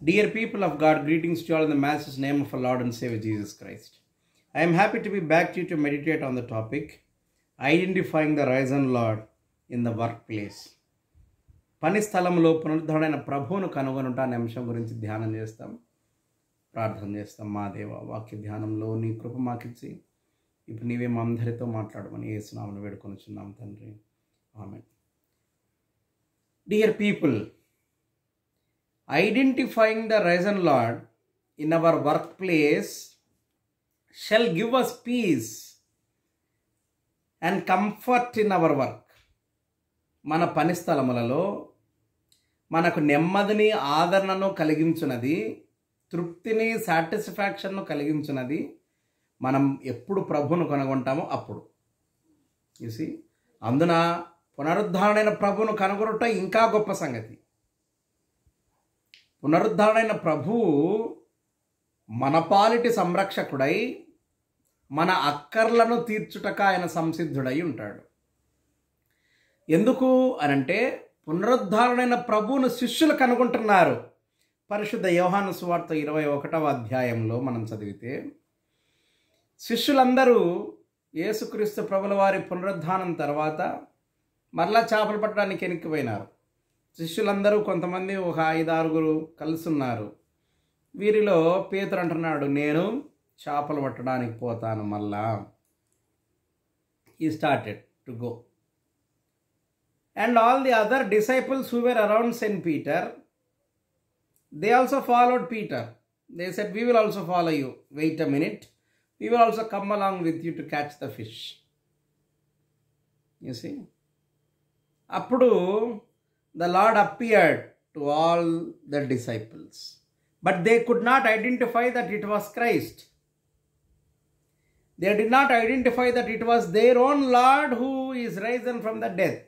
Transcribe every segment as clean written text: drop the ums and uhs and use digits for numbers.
Dear people of God, greetings to you all in the Master's name of our Lord and Savior Jesus Christ. I am happy to be back to you to meditate on the topic, identifying the risen Lord in the workplace. పని స్థలంలో పునరుద్ధరణైన ప్రభువును కనుగొనుట అనే అంశం గురించి ధ్యానం చేస్తాం, ప్రార్థన చేస్తాం. మా దేవ, వాక్య ధ్యానంలో నీ కృప మాకిచ్చి ఇప్పుడు నీవే మా అందరితో మాట్లాడమని యేసు నామమున వేడుకొనుచున్నాం తండ్రి. ఆమేన్. Dear people, identifying the risen Lord in our workplace shall give us peace and comfort in our work. మన పని స్థలములలో మనకు నెమ్మదిని, ఆదరణను కలిగించున్నది, తృప్తిని, సాటిస్ఫాక్షన్ను కలిగించున్నది మనం ఎప్పుడు ప్రభువును కనుగొంటామో అప్పుడు. చూసి అందున పునరుద్ధరణైన ప్రభువును కనుగొనుట ఇంకా గొప్ప సంగతి. పునరుద్ధరణైన ప్రభువు మన పాలిటి సంరక్షకుడై మన అక్కర్లను తీర్చుటక ఆయన సంసిద్ధుడై ఉంటాడు. ఎందుకు అనంటే పునరుద్ధరణైన ప్రభువును శిష్యులు కనుగొంటున్నారు. పరిశుద్ధ యోహాను సువార్త 21వ అధ్యాయంలో మనం చదివితే శిష్యులందరూ యేసుక్రీస్తు ప్రభుల వారి పునరుద్ధానం తర్వాత మరలా చేపలు పట్టడానికి వెనక్కిపోయినారు. శిష్యులందరూ కొంతమంది ఒక 5-6 కలిసి ఉన్నారు. వీరిలో పేతురు అంటున్నాడు, నేను చేపలు పట్టడానికి పోతాను మళ్ళా. He started to go. And all the other disciples who were around St. Peter, they also followed Peter. They said, we will also follow you. Wait a minute. We will also come along with you to catch the fish. You see? అప్పుడు the Lord appeared to all the disciples, but they could not identify that it was Christ. They did not identify that it was their own Lord who is risen from the death.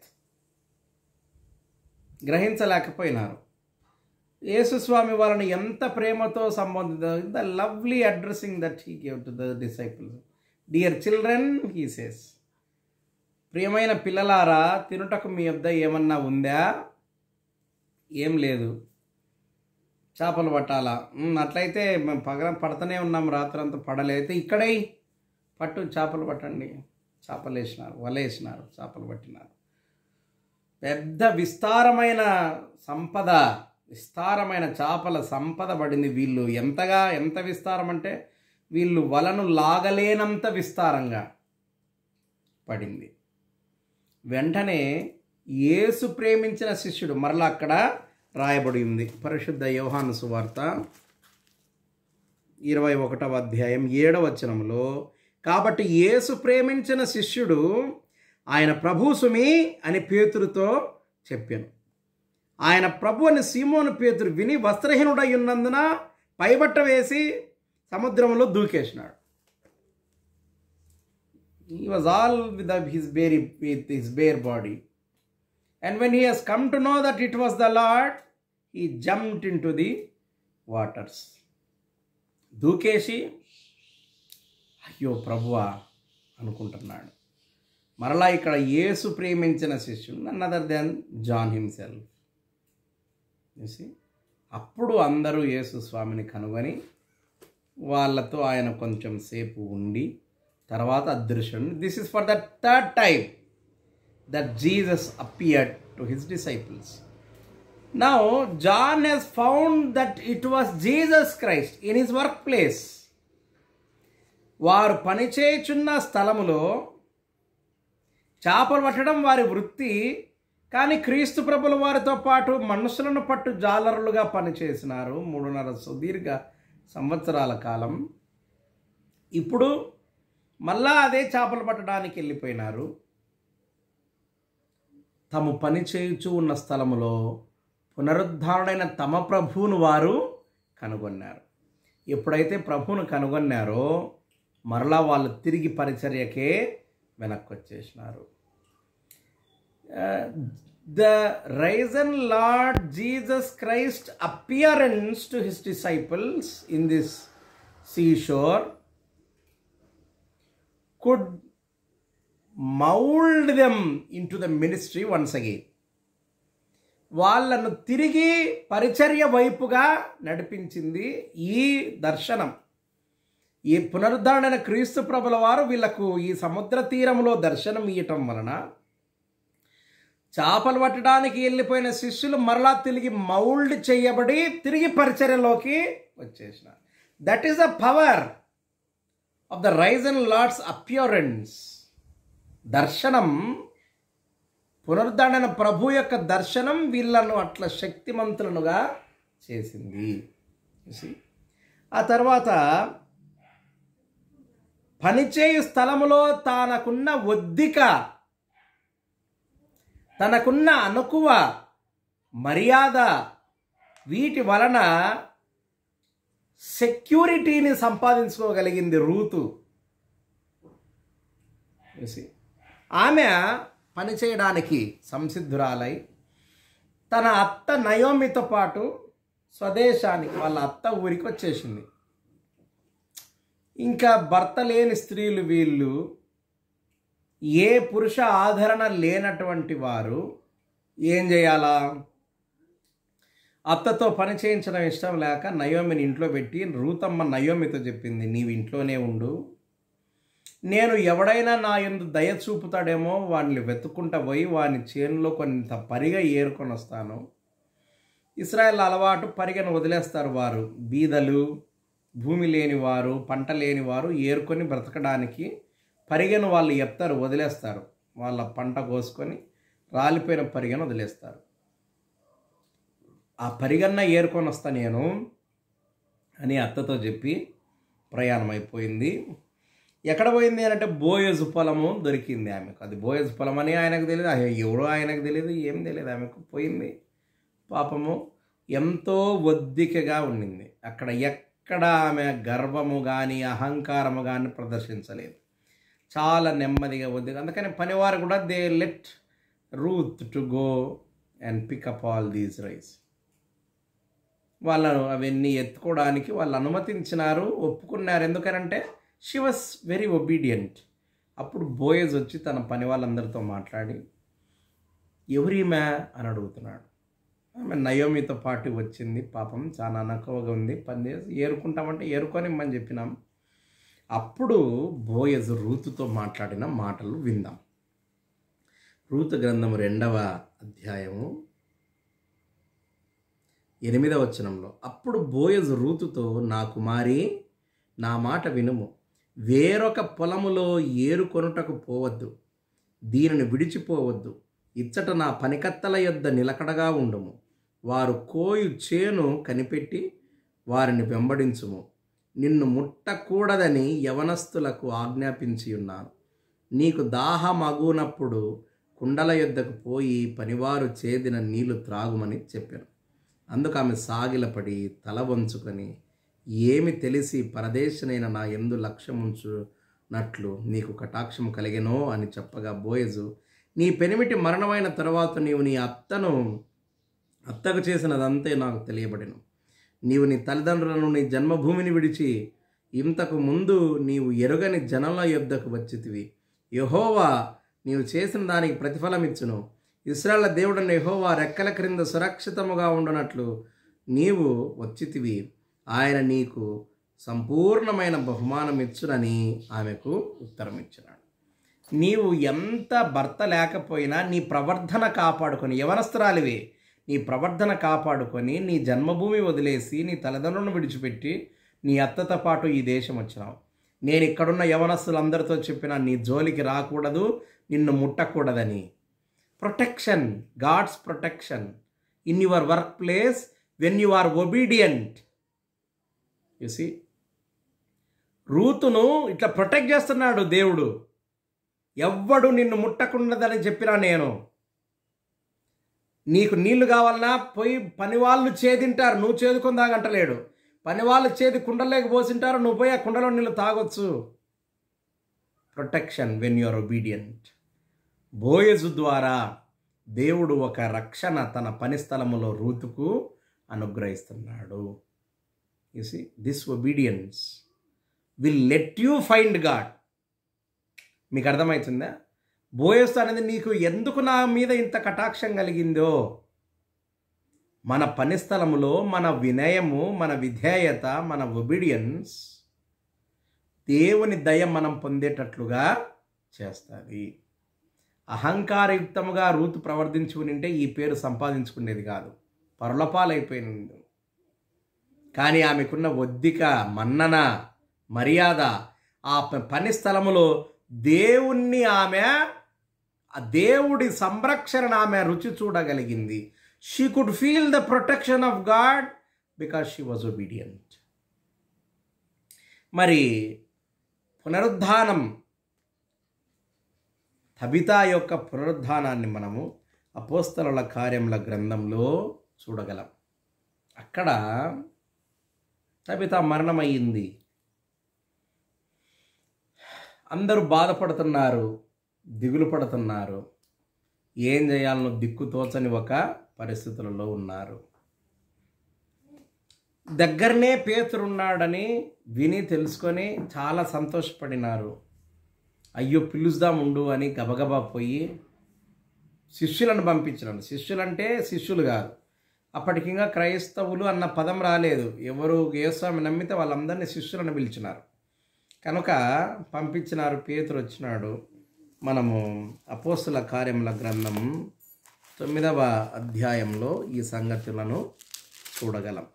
గ్రహించలేకపోయినారు. యేసు స్వామి వాళ్ళని ఎంత ప్రేమతో సంబోధించారు. The lovely addressing that he gave to the disciples. Dear children, he says, ప్రియమైన పిల్లలారా, తినుటకు మీ వద్ద ఏమన్నా ఉందా? ఏం లేదు. చేపలు పట్టాలా? అట్లయితే మేము పడుతూనే ఉన్నాం, రాత్రంతా పడలేదు. ఇక్కడే పట్టు, చేపలు పట్టండి. చేపలు వేసినారు, వలేసినారు, చేపలు పట్టినారు. పెద్ద విస్తారమైన సంపద, విస్తారమైన చేపల సంపద పడింది. వీళ్ళు ఎంత విస్తారం అంటే వీళ్ళు వలను లాగలేనంత విస్తారంగా పడింది. వెంటనే యేసు ప్రేమించిన శిష్యుడు, మరలా అక్కడ రాయబడి ఉంది పరిశుద్ధ యోహాను సువార్త 21వ అధ్యాయం 7వ వచనంలో, కాబట్టి యేసు ప్రేమించిన శిష్యుడు ఆయన ప్రభు సుమి అని పేతురుతో చెప్పాను. ఆయన ప్రభు అని సీమోను పేతురు విని వస్త్రహీనుడై ఉన్నందున పైబట్ట వేసి సముద్రంలో దూకేసినాడు. He was all with his bare body. And when he has come to know that it was the Lord, he jumped into the waters. దూకేసి అయ్యో ప్రభువా అనుకుంటున్నాడు. మరలా ఇక్కడ యేసు ప్రేమించిన శిష్యుడు, none other than John himself. అప్పుడు అందరూ యేసు స్వామిని కనుగొని వాళ్ళతో ఆయన కొంచెం సేపు ఉండి తర్వాత అదృశ్యం. This is for the third time that Jesus appeared to his disciples. Now John has found that it was Jesus Christ in his work place. వారు పనిచేయుచున్న స్థలములో చేపలు పట్టడం వారి వృత్తి. కానీ క్రీస్తు ప్రభుల వారితో పాటు మనుషులను పట్టు జాలరులుగా పనిచేసినారు 3.5 సుదీర్ఘ సంవత్సరాల కాలం. ఇప్పుడు మళ్ళా అదే చేపలు పట్టడానికి వెళ్ళిపోయినారు. తాము పని చేయుచూ ఉన్న స్థలములో పునరుద్ధరణైన తమ ప్రభువును వారు కనుగొన్నారు. ఎప్పుడైతే ప్రభువును కనుగొన్నారో మరలా వాళ్ళు తిరిగి పరిచర్యకే వెనక్కి వచ్చేసినారు. The risen Lord Jesus Christ appearance to his disciples in this seashore could mold them into the ministry once again. వాళ్ళను తిరిగి పరిచర్య వైపుగా నడిపించింది ఈ దర్శనం. ఈ పునరుద్ధరణ క్రీస్తు ప్రభుల వారు వీళ్లకు ఈ సముద్ర తీరంలో దర్శనం ఇవ్వటం వలన చేపలు పట్టడానికి వెళ్ళిపోయిన శిష్యులు మరలా తిరిగి మౌల్డ్ చేయబడి తిరిగి పరిచర్యలోకి వచ్చేసినారు. That is the power of the risen Lord's appearance. దర్శనం, పునరుద్ధరణ ప్రభు యొక్క దర్శనం వీళ్ళను అట్లా శక్తిమంతులనుగా చేసింది. ఆ తర్వాత పనిచేయు స్థలములో తనకున్న ఒద్దిక, తనకున్న అనుకువ, మర్యాద, వీటి వలన సెక్యూరిటీని సంపాదించుకోగలిగింది రూతు. ఆమె పనిచేయడానికి సంసిద్ధురాలై తన అత్త నయోమితో పాటు స్వదేశానికి, వాళ్ళ అత్త ఊరికి వచ్చేసింది. ఇంకా భర్త లేని స్త్రీలు వీళ్ళు, ఏ పురుష ఆదరణ లేనటువంటి వారు ఏం చేయాలా? అత్తతో పని చేయించడం ఇష్టం లేక నయోమిని ఇంట్లో పెట్టి రూతమ్మ నయోమితో చెప్పింది, నీవు ఇంట్లోనే ఉండు, నేను ఎవడైనా నా యందు దయ చూపుతాడేమో వాడిని వెతుక్కుంటా పోయి వాని చేనులో కొంత పరిగె ఏరుకొని వస్తాను. ఇశ్రాయేల్ అలవాటు పరిగెను వదిలేస్తారు. వారు బీదలు, భూమి లేనివారు, పంట లేనివారు ఏరుకొని బ్రతకడానికి పరిగెను వాళ్ళు చెప్తారు, వదిలేస్తారు. వాళ్ళ పంట కోసుకొని రాలిపోయిన పరిగెను వదిలేస్తారు. ఆ పరిగెన్న ఏరుకొని వస్తా నేను అని అత్తతో చెప్పి ప్రయాణం అయిపోయింది. ఎక్కడ పోయింది అంటే బోయజు పొలము దొరికింది ఆమెకు. అది బోయజు పొలం అని ఆయనకు తెలియదు, ఎవడో ఆయనకు తెలియదు, ఏం తెలియదు. ఆమెకు పోయింది. పాపము ఎంతో ఒద్దికగా ఉండింది. అక్కడ ఎక్కడ ఆమె గర్వము కానీ అహంకారము కానీ ప్రదర్శించలేదు. చాలా నెమ్మదిగా ఒద్దిక. అందుకని పనివారు కూడా they let Ruth to go and pick up all these rice. వాళ్ళను అవన్నీ ఎత్తుకోవడానికి వాళ్ళు అనుమతించినారు, ఒప్పుకున్నారు. ఎందుకనంటే షీ వాస్ వెరీ ఒబీడియంట్. అప్పుడు బోయజ్ వచ్చి తన పని వాళ్ళందరితో మాట్లాడి, ఎవరీమే అని అడుగుతున్నాడు. ఆమె నయోమితో పాటు వచ్చింది. పాపం చాలా అనకవగా ఉంది, పని చేసి ఏరుకుంటామంటే ఏరుకోనిమ్మని చెప్పినాం. అప్పుడు బోయజ్ రూతుతో మాట్లాడిన మాటలు విందాం. రూతు గ్రంథము 2వ అధ్యాయము 8వ వచనంలో, అప్పుడు బోయజ్ రూతుతో, నా కుమారి, నా మాట వినుము, వేరొక పొలములో ఏరుకొనుటకు పోవద్దు, దీనిని విడిచిపోవద్దు. ఇచ్చట నా పనికత్తల యొద్ద నిలకడగా ఉండుము. వారు కోయు చేను కనిపెట్టి వారిని వెంబడించుము. నిన్ను ముట్టకూడదని యవనస్తులకు ఆజ్ఞాపించి ఉన్నాను. నీకు దాహమగునప్పుడు కుండల యొద్దకు పోయి పనివారు చేదిన నీళ్లు త్రాగుమని చెప్పాను. అందుకు ఆమె సాగిలపడి తల వంచుకొని, ఏమి తెలిసి పరదేశనైన నా యందు లక్ష్యముంచునట్లు నీకు కటాక్షం కలిగెనో అని చెప్పగా బోయజు, నీ పెనిమిటి మరణమైన తరువాత నీవు నీ అత్తకు చేసినదంతే నాకు తెలియబడెను. నీవు నీ తల్లిదండ్రులను, నీ జన్మభూమిని విడిచి ఇంతకు ముందు నీవు ఎరుగని జనుల యొద్దకు వచ్చితివి. యెహోవా నీవు చేసిన దానికి ప్రతిఫలమిచ్చును. ఇశ్రాయేలు దేవుడైన యెహోవా రెక్కల క్రింద సురక్షితముగా ఉండునట్లు నీవు వచ్చితివి. ఆయన నీకు సంపూర్ణమైన బహుమానం ఇచ్చునని ఆమెకు ఉత్తరం ఇచ్చినాడు. నీవు ఎంత భర్త లేకపోయినా నీ ప్రవర్ధన కాపాడుకొని, యవనస్తురాలివి, నీ ప్రవర్ధన కాపాడుకొని నీ జన్మభూమి వదిలేసి నీ తల్లిదండ్రులను విడిచిపెట్టి నీ అత్తతో పాటు ఈ దేశం వచ్చినావు. నేను ఇక్కడున్న యవనస్తులందరితో చెప్పిన, నీ జోలికి రాకూడదు, నిన్ను ముట్టకూడదని. Protection, God's protection in your work place when you are obedient. You see, రూతును ఇట్లా ప్రొటెక్ట్ చేస్తున్నాడు దేవుడు. ఎవ్వడు నిన్ను ముట్టకుండదని చెప్పినా నేను. నీకు నీళ్లు కావాలన్నా పోయి పనివాళ్ళు చేదింటారు, నువ్వు చేదుకుందాగంటలేడు. పనివాళ్ళు చేది కుండలోకి పోసింటారు, నువ్వు పోయి ఆ కుండలో నీళ్ళు తాగొచ్చు. Protection when you are obedient. Boaz ద్వారా దేవుడు ఒక రక్షణ తన పని స్థలములో రూతుకు అనుగ్రహిస్తున్నాడు. You see, this obedience will let you find God. మీకు అర్థమవుతుందా? బోయజు అనేది నీకు ఎందుకు నా మీద ఇంత కటాక్షం కలిగిందో, మన పని స్థలములో మన వినయము, మన విధేయత, మన ఒబీడియన్స్ దేవుని దయ మనం పొందేటట్లుగా చేస్తుంది. అహంకారయుక్తముగా రూతు ప్రవర్తించి ఉంటే ఈ పేరు సంపాదించుకునేది కాదు, పరులపాలైపోయింది. కానీ ఆమెకున్న ఒద్దిక, మన్నన, మర్యాద, ఆ పని స్థలములో దేవుణ్ణి ఆమె, ఆ దేవుడి సంరక్షణ ఆమె రుచి చూడగలిగింది. She could feel the protection of God because she was obedient. మరి పునరుద్ధానం, తబితా యొక్క పునరుద్ధానాన్ని మనము అపోస్తలుల కార్యముల గ్రంథంలో చూడగలం. అక్కడ తబితా మరణమయ్యింది. అందరూ బాధపడుతున్నారు, దిగులు పడుతున్నారు, ఏం చేయాలనో దిక్కు తోచని ఒక పరిస్థితులలో ఉన్నారు. దగ్గరనే పేతురున్నాడని విని తెలుసుకొని చాలా సంతోషపడినారు. అయ్యో పిలుస్తాముండు అని గబగబా పోయి శిష్యులను పంపించినాడు. శిష్యులంటే శిష్యులు కాదు, అప్పటికింకా క్రైస్తవులు అన్న పదం రాలేదు. ఎవరు యేసుస్వామి నమ్మితే వాళ్ళందరినీ శిష్యులను పిలిచినారు కనుక పంపించినారు. పేతురు వచ్చినాడు. మనము అపోస్తల కార్యముల గ్రంథం 9వ అధ్యాయంలో ఈ సంగతులను చూడగలం.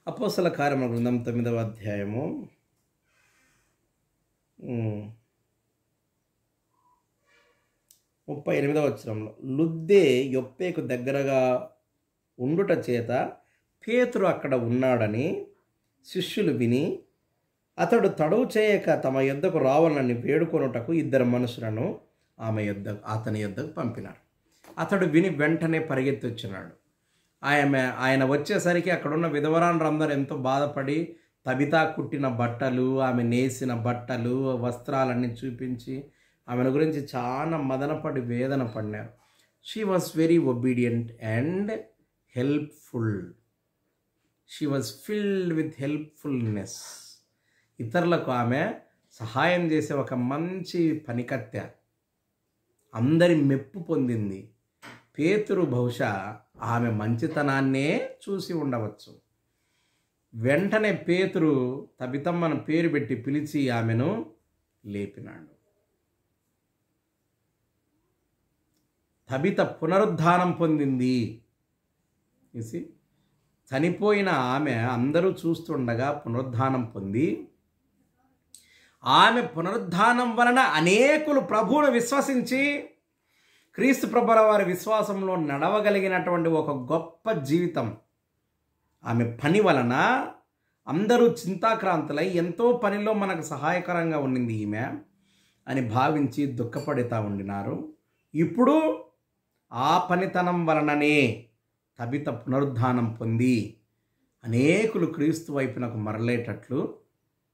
అపోస్తల కార్యముల గ్రంథం 9వ అధ్యాయము 38వ వచనంలో, లుద్దే యొప్పేకు దగ్గరగా ఉండుట చేత పేతురు అక్కడ ఉన్నాడని శిష్యులు విని అతడు తడవు చేయక తమ యొద్దకు రావాలని వేడుకొనుటకు 2 మనుషులను అతని యొద్దకు పంపినారు. అతడు విని వెంటనే పరిగెత్తి వచ్చినాడు. ఆయన వచ్చేసరికి అక్కడున్న విధవరాండ్రందరూ ఎంతో బాధపడి తబితా కుట్టిన బట్టలు, ఆమె నేసిన బట్టలు, వస్త్రాలన్నీ చూపించి ఆమెను గురించి చాలా మదనపడి వేదన పడినారు. She was very obedient and helpful. She was filled with helpfulness. ఇతరులకు ఆమె సహాయం చేసే ఒక మంచి పనికత్తె, అందరి మెప్పు పొందింది. పేతురు బహుశా ఆమె మంచితనాన్నే చూసి ఉండవచ్చు. వెంటనే పేతురు తబితమ్మను పేరు పెట్టి పిలిచి ఆమెను లేపినాడు. తబిత పునరుద్ధానం పొందింది. చనిపోయిన ఆమె అందరూ చూస్తుండగా పునరుద్ధానం పొంది, ఆమె పునరుద్ధానం వలన అనేకులు ప్రభువును విశ్వసించి క్రీస్తు ప్రభుల వారి విశ్వాసంలో నడవగలిగినటువంటి ఒక గొప్ప జీవితం. ఆమె పని వలన అందరూ చింతాక్రాంతులై ఎంతో పనిలో మనకు సహాయకరంగా ఉండింది ఈమె అని భావించి దుఃఖపడుతూ ఉండినారు. ఇప్పుడు ఆ పనితనం వలననే తబిత పునరుద్ధానం పొంది అనేకులు క్రీస్తు వైపునకు మరలేటట్లు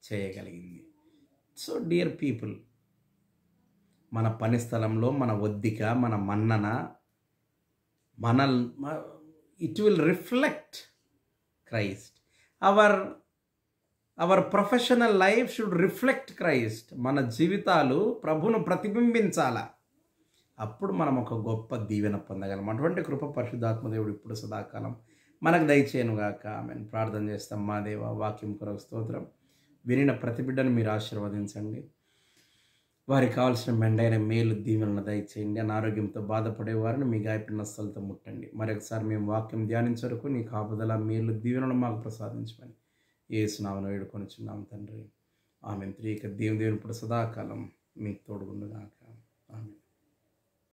చేయగలిగింది. సో డియర్ పీపుల్, మన పని స్థలంలో మన ఒద్దిక, మన మన్నన, it will reflect Christ. Our professional life should reflect Christ. మన జీవితాలు ప్రభును ప్రతిబింబించాల. అప్పుడు మనం ఒక గొప్ప దీవెన పొందగలం. అటువంటి కృప పరిశుద్ధాత్మదేవుడు ఇప్పుడు సదాకాలం మనకు దయచేయనుగాక. ఆమెను ప్రార్థన చేస్తాం. మా దేవ, వాక్యం కొరకు స్తోత్రం. వినిన ప్రతి బిడ్డను మీరు ఆశీర్వదించండి. వారికి కావాల్సిన మెండైన మేలు దీవెనలను దయచేయండి. అనారోగ్యంతో బాధపడే వారిని మీ గాయపడిన స్థలతో ముట్టండి. మరొకసారి మేము వాక్యం ధ్యానించరకు నీ కాపుదల మేలు దీవెనలను మాకు ప్రసాదించమని యేసు నామమున వేడుకొనుచున్నాం తండ్రి. ఆమేన్. త్రియేక దేవుని ఇప్పుడు సదాకాలం మీకు తోడుగుండుగాక.